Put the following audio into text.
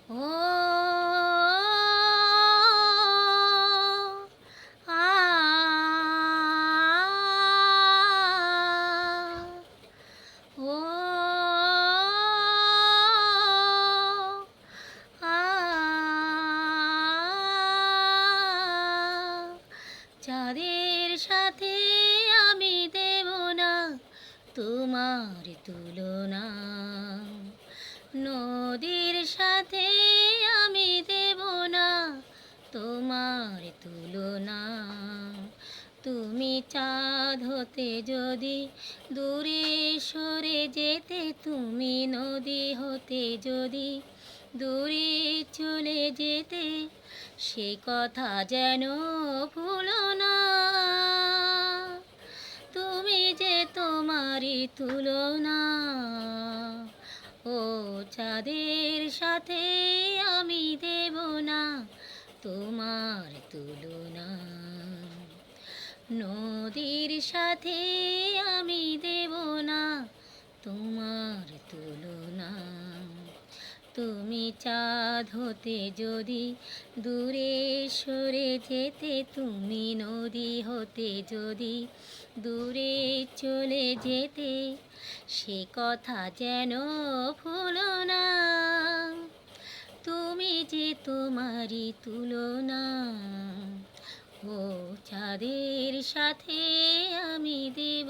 ও আ ও আ চাঁদের সাথে আমি দেব না তোমার তুলনা, নদীর সাথে আমি দেব না তোমার তুলনা। তুমি চাঁদ হতে যদি দূরে সরে যেতে, তুমি নদী হতে যদি দূরে চলে যেতে, সে কথা যেন ভুলো না। তুমি যে তোমারই তুলনা, ও চাঁদের সাথে আমি দেব না তোমার তুলনা, নদীর সাথে আমি দেব না তোমার তুলনা। তুমি চাঁদ হতে যদি দূরে সরে যেতে, তুমি নদী হতে যদি দূরে চলে যেতে, সে কথা যেন ভুলো না। তুমি যে তোমারই তুলনা, ও চাঁদের সাথে আমি দেব